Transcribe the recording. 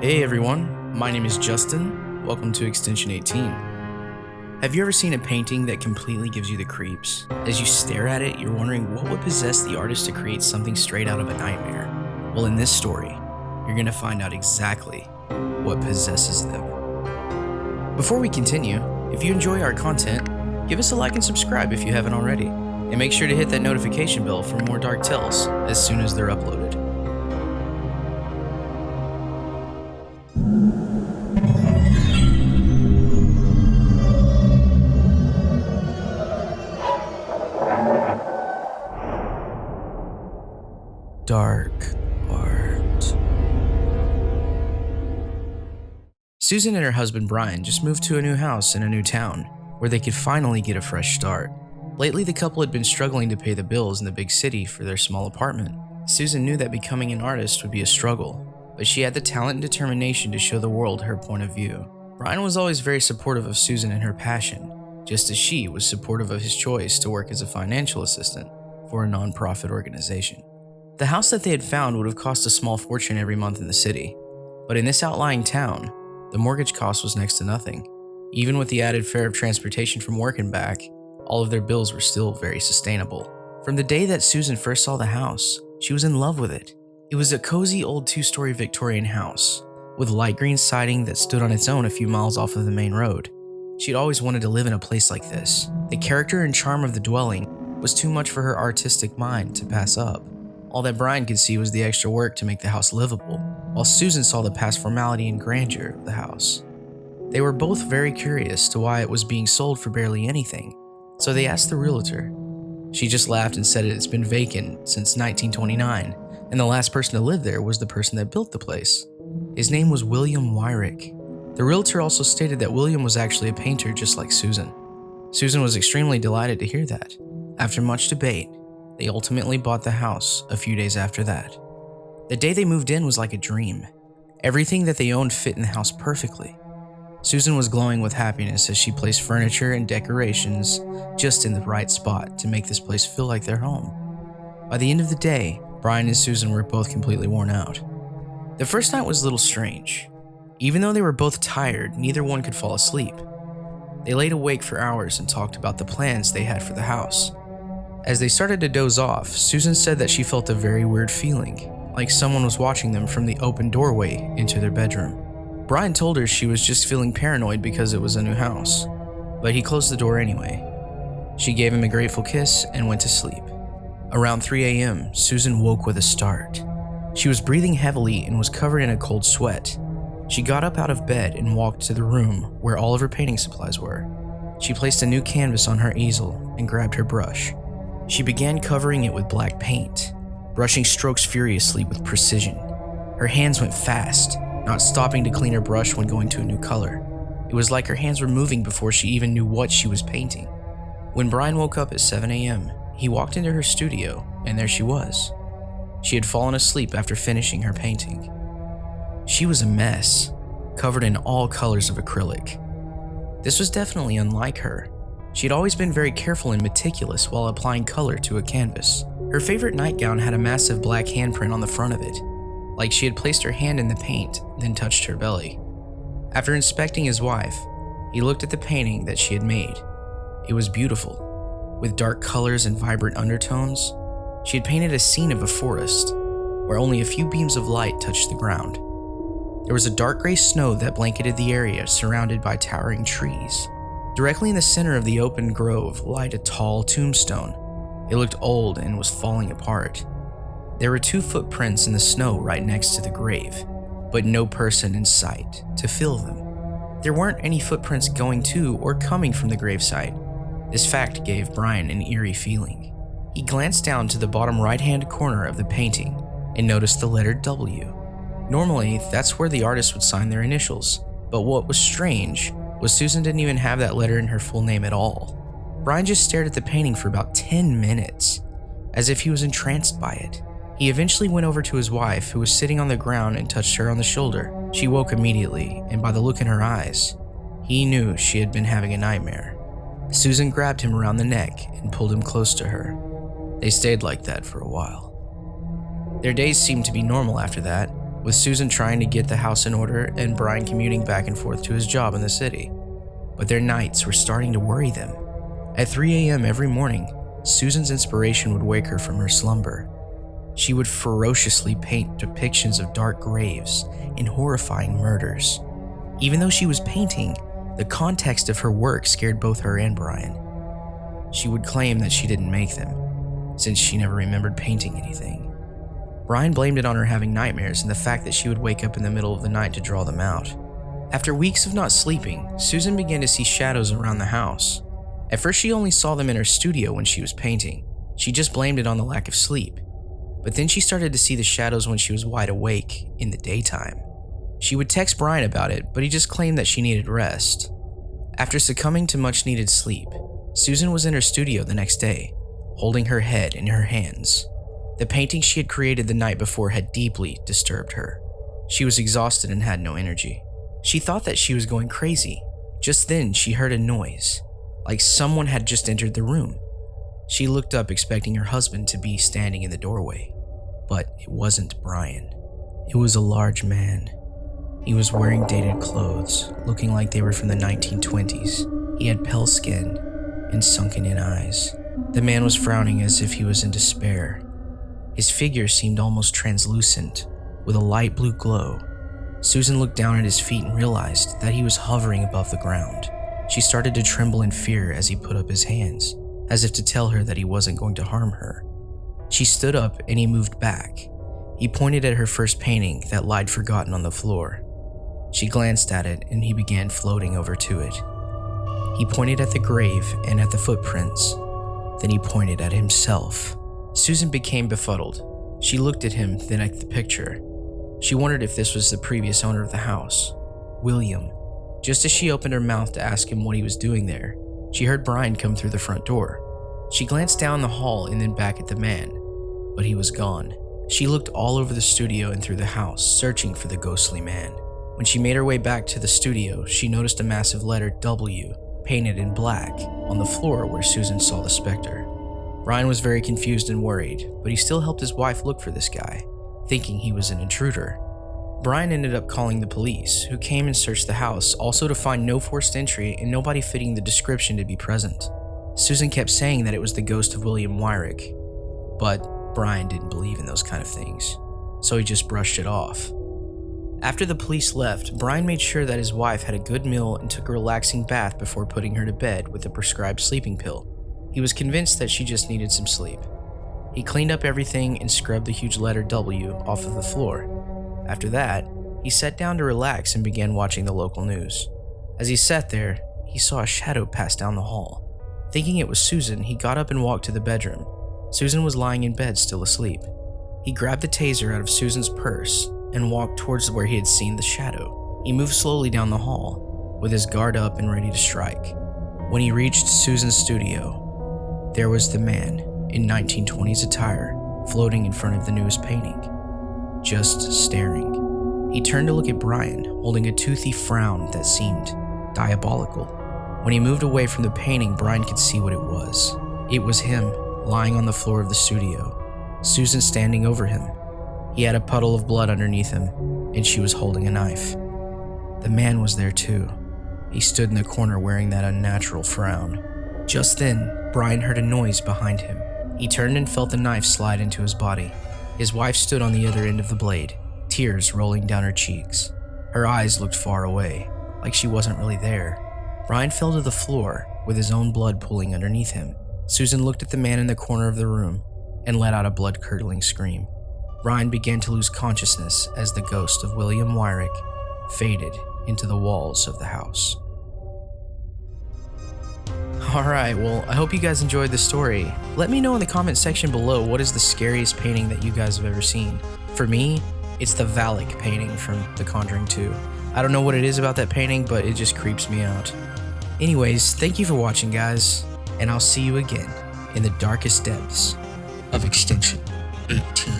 Hey everyone, my name is Justin. Welcome to Extension 18. Have you ever seen a painting that completely gives you the creeps? As you stare at it, you're wondering what would possess the artist to create something straight out of a nightmare. Well, in this story, you're going to find out exactly what possesses them. Before we continue, if you enjoy our content, give us a like and subscribe if you haven't already. And make sure to hit that notification bell for more dark tales as soon as they're uploaded. Dark art. Susan and her husband Brian just moved to a new house in a new town where they could finally get a fresh start. Lately, the couple had been struggling to pay the bills in the big city for their small apartment. Susan knew that becoming an artist would be a struggle, but she had the talent and determination to show the world her point of view. Brian was always very supportive of Susan and her passion, just as she was supportive of his choice to work as a financial assistant for a non-profit organization. The house that they had found would have cost a small fortune every month in the city, but in this outlying town, the mortgage cost was next to nothing. Even with the added fare of transportation from work and back, all of their bills were still very sustainable. From the day that Susan first saw the house, she was in love with it. It was a cozy old two-story Victorian house, with light green siding that stood on its own a few miles off of the main road. She'd always wanted to live in a place like this. The character and charm of the dwelling was too much for her artistic mind to pass up. All that Brian could see was the extra work to make the house livable, while Susan saw the past formality and grandeur of the house. They were both very curious to why it was being sold for barely anything, so they asked the realtor. She just laughed and said it's been vacant since 1929, and the last person to live there was the person that built the place. His name was William Wyrick. The realtor also stated that William was actually a painter just like Susan. Susan was extremely delighted to hear that. After much debate, they ultimately bought the house a few days after that. The day they moved in was like a dream. Everything that they owned fit in the house perfectly. Susan was glowing with happiness as she placed furniture and decorations just in the right spot to make this place feel like their home. By the end of the day, Brian and Susan were both completely worn out. The first night was a little strange. Even though they were both tired, neither one could fall asleep. They laid awake for hours and talked about the plans they had for the house. As they started to doze off, Susan said that she felt a very weird feeling, like someone was watching them from the open doorway into their bedroom. Brian told her she was just feeling paranoid because it was a new house, but he closed the door anyway. She gave him a grateful kiss and went to sleep. Around 3 a.m., Susan woke with a start. She was breathing heavily and was covered in a cold sweat. She got up out of bed and walked to the room where all of her painting supplies were. She placed a new canvas on her easel and grabbed her brush. She began covering it with black paint, brushing strokes furiously with precision. Her hands went fast, not stopping to clean her brush when going to a new color. It was like her hands were moving before she even knew what she was painting. When Brian woke up at 7 a.m., he walked into her studio, and there she was. She had fallen asleep after finishing her painting. She was a mess, covered in all colors of acrylic. This was definitely unlike her. She had always been very careful and meticulous while applying color to a canvas. Her favorite nightgown had a massive black handprint on the front of it, like she had placed her hand in the paint, then touched her belly. After inspecting his wife, he looked at the painting that she had made. It was beautiful, with dark colors and vibrant undertones. She had painted a scene of a forest, where only a few beams of light touched the ground. There was a dark gray snow that blanketed the area, surrounded by towering trees. Directly in the center of the open grove lied a tall tombstone. It looked old and was falling apart. There were 2 footprints in the snow right next to the grave, but no person in sight to fill them. There weren't any footprints going to or coming from the gravesite. This fact gave Brian an eerie feeling. He glanced down to the bottom right-hand corner of the painting and noticed the letter W. Normally, that's where the artist would sign their initials, but what was strange was Susan didn't even have that letter in her full name at all. Brian just stared at the painting for about 10 minutes, as if he was entranced by it. He eventually went over to his wife, who was sitting on the ground, and touched her on the shoulder. She woke immediately, and by the look in her eyes, he knew she had been having a nightmare. Susan grabbed him around the neck and pulled him close to her. They stayed like that for a while. Their days seemed to be normal after that, with Susan trying to get the house in order and Brian commuting back and forth to his job in the city. But their nights were starting to worry them. At 3 a.m. every morning, Susan's inspiration would wake her from her slumber. She would ferociously paint depictions of dark graves and horrifying murders. Even though she was painting, the context of her work scared both her and Brian. She would claim that she didn't make them, since she never remembered painting anything. Brian blamed it on her having nightmares and the fact that she would wake up in the middle of the night to draw them out. After weeks of not sleeping, Susan began to see shadows around the house. At first, she only saw them in her studio when she was painting. She just blamed it on the lack of sleep. But then she started to see the shadows when she was wide awake in the daytime. She would text Brian about it, but he just claimed that she needed rest. After succumbing to much needed sleep, Susan was in her studio the next day, holding her head in her hands. The painting she had created the night before had deeply disturbed her. She was exhausted and had no energy. She thought that she was going crazy. Just then, she heard a noise, like someone had just entered the room. She looked up expecting her husband to be standing in the doorway, but it wasn't Brian. It was a large man. He was wearing dated clothes, looking like they were from the 1920s. He had pale skin and sunken-in eyes. The man was frowning as if he was in despair. His figure seemed almost translucent, with a light blue glow. Susan looked down at his feet and realized that he was hovering above the ground. She started to tremble in fear as he put up his hands, as if to tell her that he wasn't going to harm her. She stood up and he moved back. He pointed at her first painting that lied forgotten on the floor. She glanced at it and he began floating over to it. He pointed at the grave and at the footprints. Then he pointed at himself. Susan became befuddled. She looked at him, then at the picture. She wondered if this was the previous owner of the house, William. Just as she opened her mouth to ask him what he was doing there, she heard Brian come through the front door. She glanced down the hall and then back at the man, but he was gone. She looked all over the studio and through the house, searching for the ghostly man. When she made her way back to the studio, she noticed a massive letter W painted in black on the floor where Susan saw the specter. Brian was very confused and worried, but he still helped his wife look for this guy, thinking he was an intruder. Brian ended up calling the police, who came and searched the house, also to find no forced entry and nobody fitting the description to be present. Susan kept saying that it was the ghost of William Wyrick, but Brian didn't believe in those kind of things, so he just brushed it off. After the police left, Brian made sure that his wife had a good meal and took a relaxing bath before putting her to bed with a prescribed sleeping pill. He was convinced that she just needed some sleep. He cleaned up everything and scrubbed the huge letter W off of the floor. After that, he sat down to relax and began watching the local news. As he sat there, he saw a shadow pass down the hall. Thinking it was Susan, he got up and walked to the bedroom. Susan was lying in bed, still asleep. He grabbed the taser out of Susan's purse and walked towards where he had seen the shadow. He moved slowly down the hall, with his guard up and ready to strike. When he reached Susan's studio, there was the man in 1920s attire, floating in front of the newest painting, just staring. He turned to look at Brian, holding a toothy frown that seemed diabolical. When he moved away from the painting, Brian could see what it was. It was him, lying on the floor of the studio, Susan standing over him. He had a puddle of blood underneath him, and she was holding a knife. The man was there too. He stood in the corner wearing that unnatural frown. Just then, Brian heard a noise behind him. He turned and felt the knife slide into his body. His wife stood on the other end of the blade, tears rolling down her cheeks. Her eyes looked far away, like she wasn't really there. Brian fell to the floor, with his own blood pooling underneath him. Susan looked at the man in the corner of the room and let out a blood-curdling scream. Brian began to lose consciousness as the ghost of William Wyrick faded into the walls of the house. Alright, well, I hope you guys enjoyed the story. Let me know in the comment section below what is the scariest painting that you guys have ever seen. For me, it's the Valak painting from The Conjuring 2. I don't know what it is about that painting, but it just creeps me out. Anyways, thank you for watching, guys, and I'll see you again in the darkest depths of Extension 18.